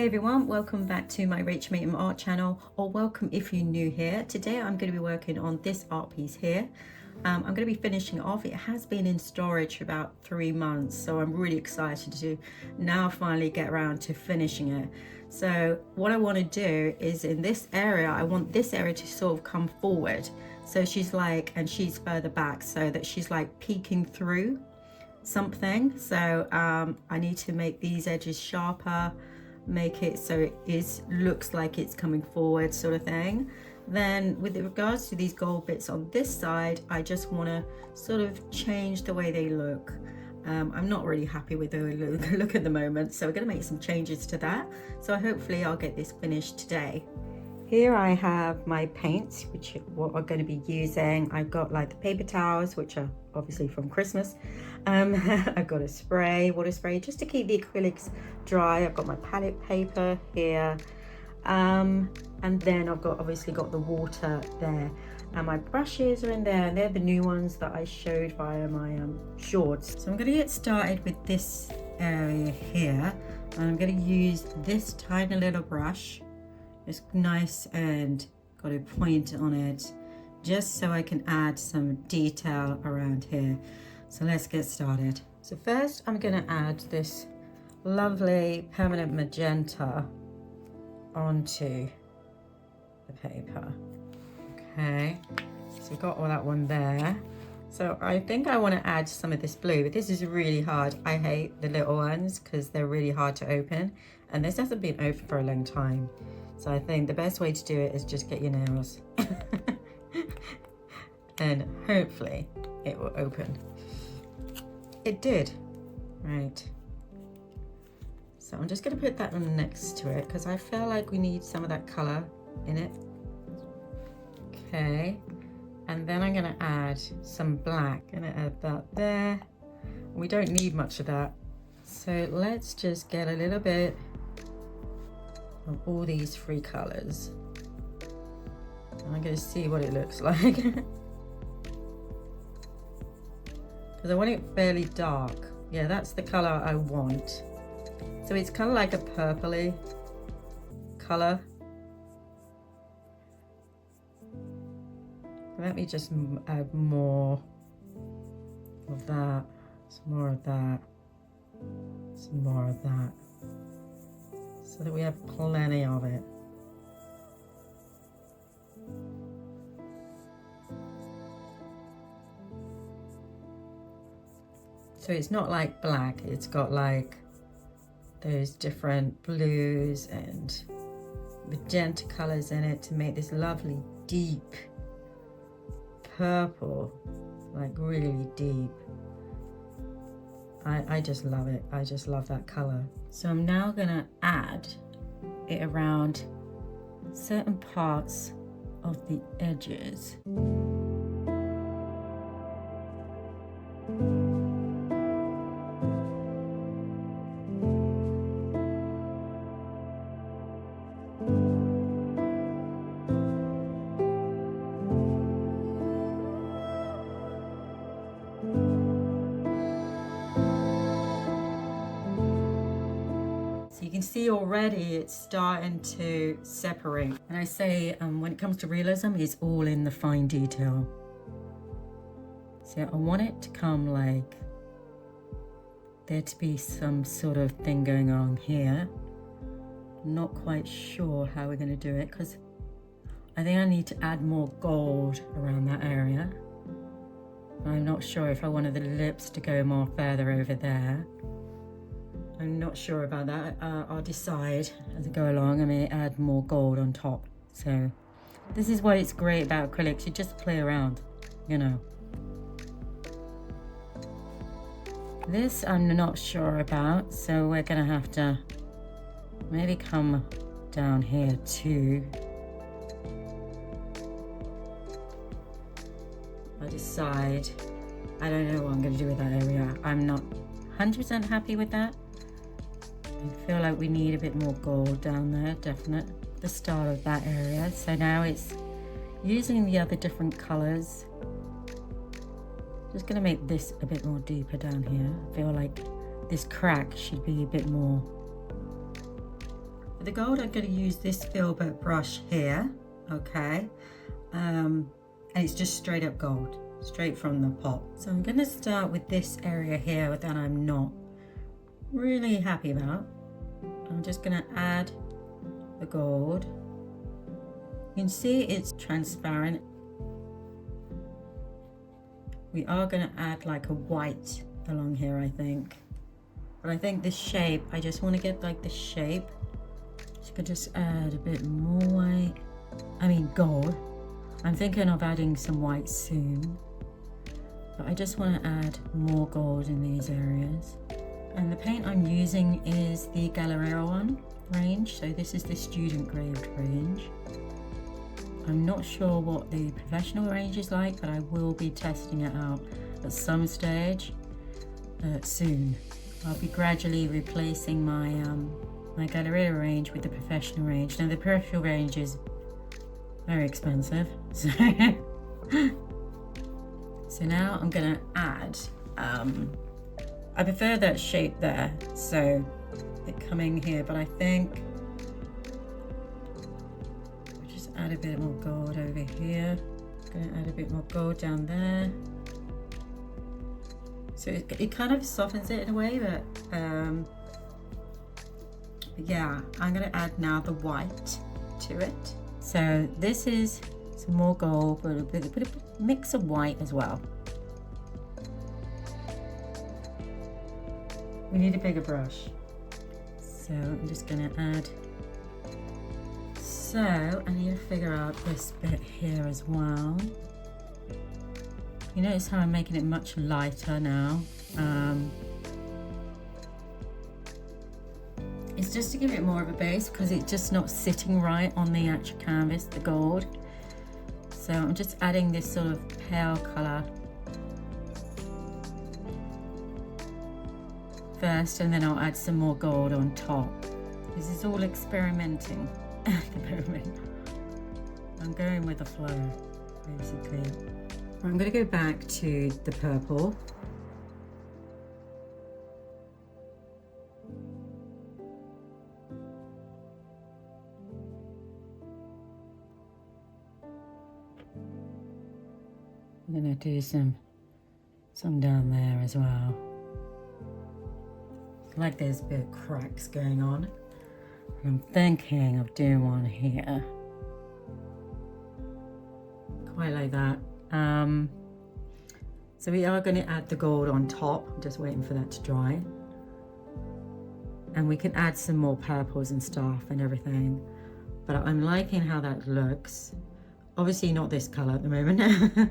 everyone, welcome back to my Rach Matum art channel, or welcome if you're new here. Today I'm going to be working on this art piece here. I'm going to be finishing it off. It has been in storage for about 3 months, so I'm really excited to now finally get around to finishing it. So what I want to do is in this area, I want this area to sort of come forward. So she's like, and she's further back so that she's like peeking through something. So I need to make these edges sharper, make it so it looks like it's coming forward, sort of thing. Then with regards to these gold bits on this side, I just want to sort of change the way they look. I'm not really happy with the way they look at the moment, so we're going to make some changes to that. So hopefully I'll get this finished today. Here I have my paints, which are what I'm going to be using. I've got like the paper towels, which are obviously from Christmas. I've got a spray, water spray, just to keep the acrylics dry. I've got my palette paper here. And then I've obviously got the water there. And my brushes are in there, and they're the new ones that I showed via my shorts. So I'm going to get started with this area here. And I'm going to use this tiny little brush. It's nice and got a point on it, just so I can add some detail around here. So let's get started. So first I'm going to add this lovely permanent magenta onto the paper. Okay, so we've got all that one there. So I think I want to add some of this blue, but this is really hard. I hate the little ones because they're really hard to open, and this hasn't been open for a long time. So I think the best way to do it is just get your nails and hopefully it will open. It did. Right. So I'm just going to put that one next to it because I feel like we need some of that colour in it. Okay. And then I'm going to add some black. Going to add that there. We don't need much of that. So let's just get a little bit of all these three colours. And I'm going to see what it looks like. Because I want it fairly dark. Yeah, that's the colour I want. So it's kind of like a purpley colour. Let me just add more of that, some more of that, some more of that, so that we have plenty of it. So it's not like black, it's got like those different blues and magenta colors in it to make this lovely deep purple, like really deep. I just love it. I just love that color. So I'm now gonna add it around certain parts of the edges. You can see already it's starting to separate. And I say when it comes to realism, it's all in the fine detail. So I want it to come like there to be some sort of thing going on here. Not quite sure how we're going to do it because I think I need to add more gold around that area. I'm not sure if I wanted the lips to go more further over there. I'm not sure about that. I'll decide as I go along. I may add more gold on top. So this is why it's great about acrylics. You just play around, you know. This I'm not sure about, so we're gonna have to maybe come down here too. I decide. I don't know what I'm gonna do with that area. I'm not 100% happy with that. I feel like we need a bit more gold down there, definitely. The start of that area. So now it's using the other different colors. Just gonna make this a bit more deeper down here. I feel like this crack should be a bit more the gold, I'm going to use this filbert brush here, okay, and it's just straight up gold, straight from the pot. So I'm going to start with this area here that I'm not really happy about. I'm just going to add the gold. You can see it's transparent. We are going to add like a white along here, I think. But I think this shape, I just want to get like the shape. So I could just add a bit more white. I mean gold. I'm thinking of adding some white soon. But I just want to add more gold in these areas. And the paint I'm using is the Galleria one range. So this is the student grade range. I'm not sure what the professional range is like, but I will be testing it out at some stage soon. I'll be gradually replacing my my Galleria range with the professional range. Now the professional range is very expensive, so so now I'm gonna add. I prefer that shape there, so it coming here, but I think I'll just add a bit more gold over here. I'm gonna add a bit more gold down there. So it kind of softens it in a way, but yeah, I'm gonna add now the white to it. So this is some more gold, but a bit of a mix of white as well. We need a bigger brush. So I'm just gonna add. So I need to figure out this bit here as well. You notice how I'm making it much lighter now. It's just to give it more of a base because it's just not sitting right on the actual canvas, the gold. So I'm just adding this sort of pale colour first, and then I'll add some more gold on top. This is all experimenting at the moment. I'm going with the flow, basically. I'm going to go back to the purple. I'm going to do some down there as well. Like there's a bit of cracks going on. I'm thinking of doing one here. Quite like that. So we are going to add the gold on top. I'm just waiting for that to dry. And we can add some more purples and stuff and everything. But I'm liking how that looks. Obviously not this color at the moment.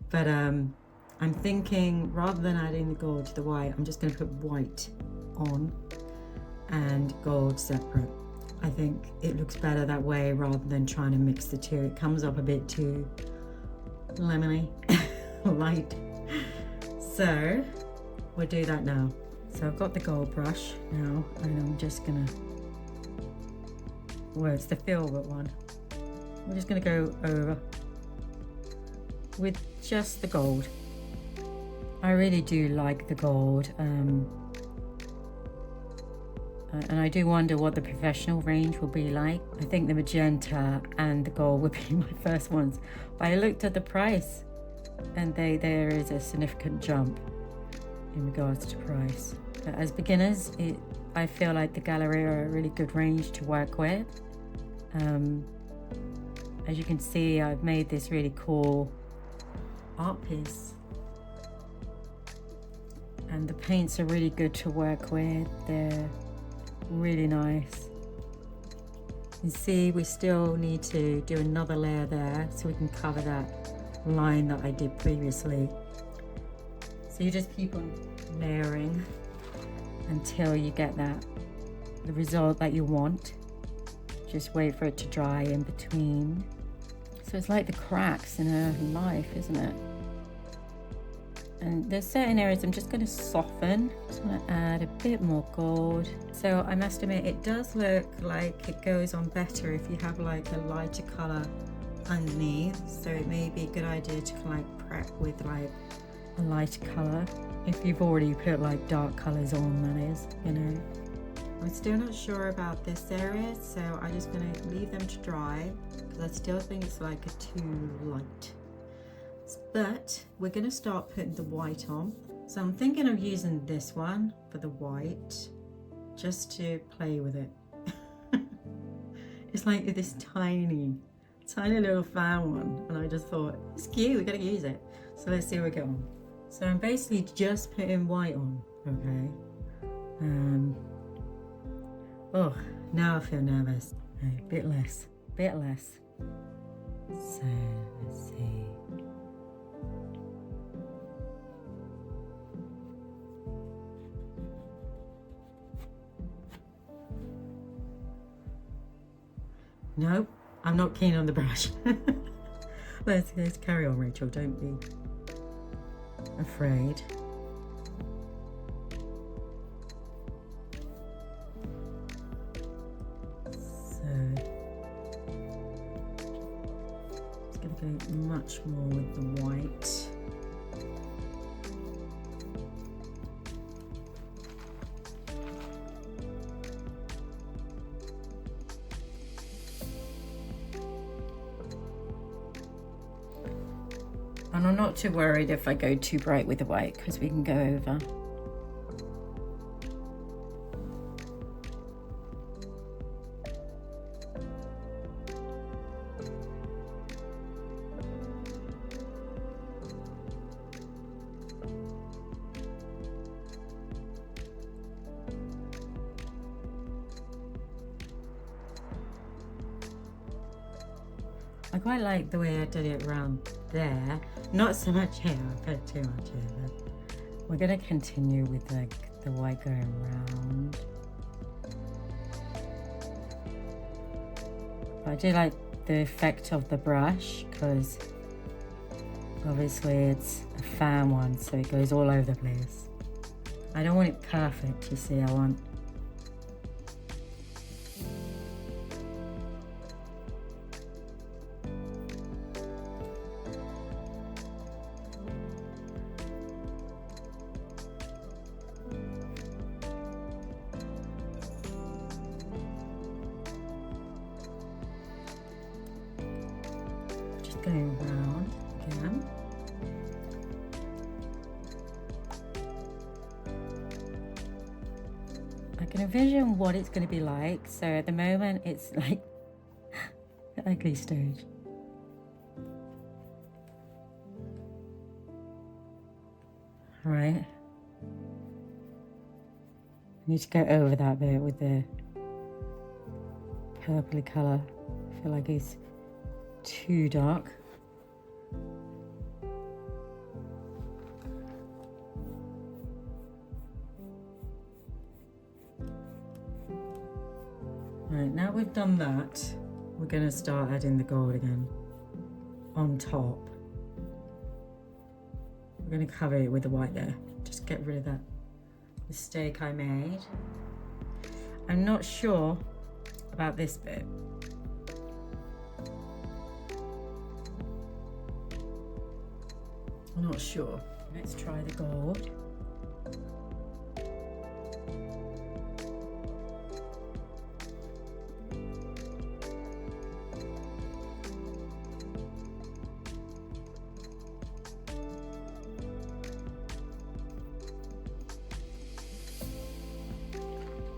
But I'm thinking rather than adding the gold to the white, I'm just going to put white on and gold separate. I think it looks better that way rather than trying to mix the two. It comes up a bit too lemony, light. So we'll do that now. So I've got the gold brush now, and I'm just gonna, well, it's the filbert one. I'm just gonna go over with just the gold. I really do like the gold. And I do wonder what the professional range will be like. I think the magenta and the gold would be my first ones. But I looked at the price, and there is a significant jump in regards to price. But as beginners, I feel like the Galleria are a really good range to work with. As you can see, I've made this really cool art piece. And the paints are really good to work with. They're really nice. You see, we still need to do another layer there so we can cover that line that I did previously. So you just keep on layering until you get the result that you want. Just wait for it to dry in between. So it's like the cracks in a life, isn't it? And there's certain areas I'm just going to soften. Just want to add a bit more gold. So I must admit, it does look like it goes on better if you have like a lighter color underneath. So it may be a good idea to kind of like prep with like a lighter color if you've already put like dark colors on, that is, you know. I'm still not sure about this area, so I'm just going to leave them to dry because I still think it's like a too light. But we're going to start putting the white on. So I'm thinking of using this one for the white, just to play with it. It's like this tiny little fan one, and I just thought, it's cute, we gotta use it. So let's see what we get on. So I'm basically just putting white on, okay? Oh, now I feel nervous. Right, bit less. So let's see. Nope, I'm not keen on the brush. Let's carry on, Rachel, don't be afraid. So, it's going to go much more with the white. And I'm not too worried if I go too bright with the white, because we can go over. I quite like the way I did it around there. Not so much here, I put too much here, but we're gonna continue with like the white going round. But I do like the effect of the brush, because obviously it's a fan one, so it goes all over the place. I don't want it perfect, you see, I want going round again. I can envision what it's going to be like. So at the moment it's like the ugly stage. All right. I need to go over that bit with the purpley colour. I feel like it's too dark. Right, now we've done that, we're going to start adding the gold again on top. We're going to cover it with the white there. Just get rid of that mistake I made. I'm not sure about this bit. I'm not sure. Let's try the gold.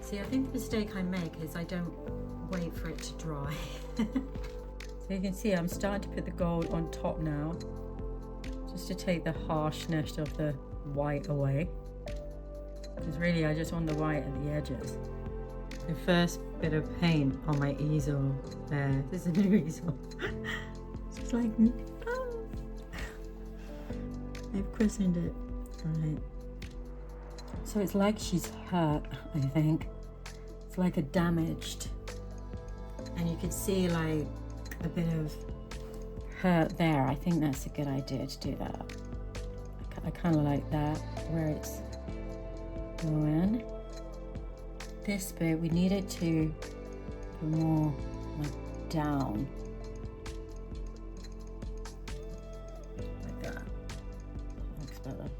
See, I think the mistake I make is I don't wait for it to dry. So you can see I'm starting to put the gold on top now, just to take the harshness of the white away. Because really I just want the white at the edges. The first bit of paint on my easel there, this is a new easel. It's just like, oh. I've christened it. Right. So it's like she's hurt, I think. It's like a damaged, and you could see like a bit of hurt there. I think that's a good idea to do that. I kind of like that, where it's going. This bit, we need it to go more like down. Like that. Looks better.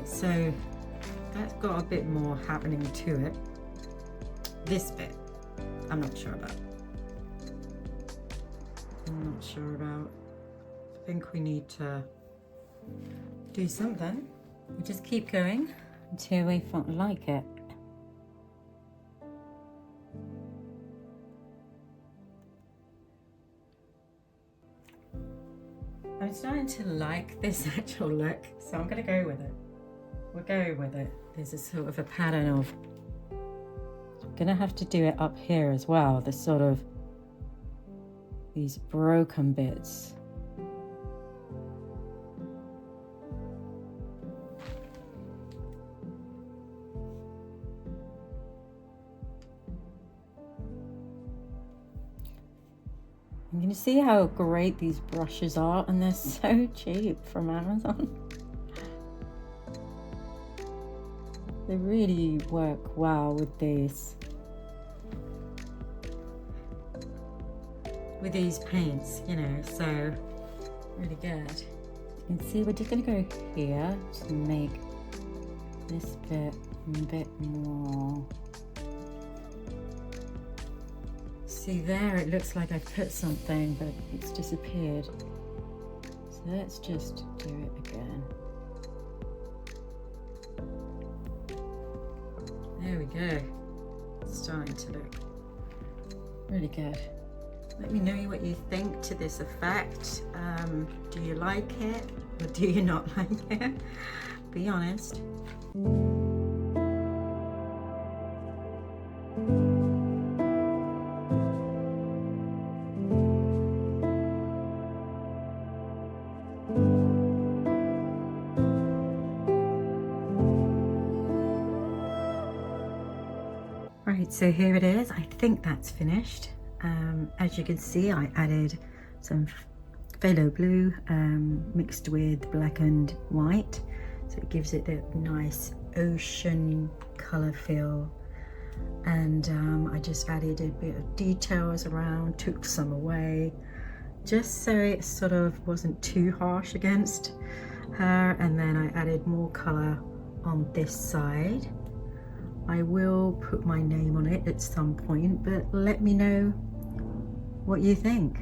So that's got a bit more happening to it. This bit, I'm not sure about. I think we need to do something. We just keep going until we like it. I'm starting to like this actual look, so I'm gonna go with it. We're going with it. There's a sort of a pattern of, I'm gonna have to do it up here as well. There's sort of these broken bits. You can see how great these brushes are, and they're so cheap from Amazon. They really work well with these paints, you know, so really good. You can see we're just going to go here to make this bit a bit more. See there, it looks like I put something, but it's disappeared. So let's just do it again. There we go. It's starting to look really good. Let me know what you think to this effect. Do you like it or do you not like it? Be honest. Right, so here it is. I think that's finished. As you can see, I added some phthalo blue mixed with black and white, so it gives it that nice ocean color feel. And I just added a bit of details around, took some away, just so it sort of wasn't too harsh against her. And then I added more color on this side. I will put my name on it at some point, but let me know what you think.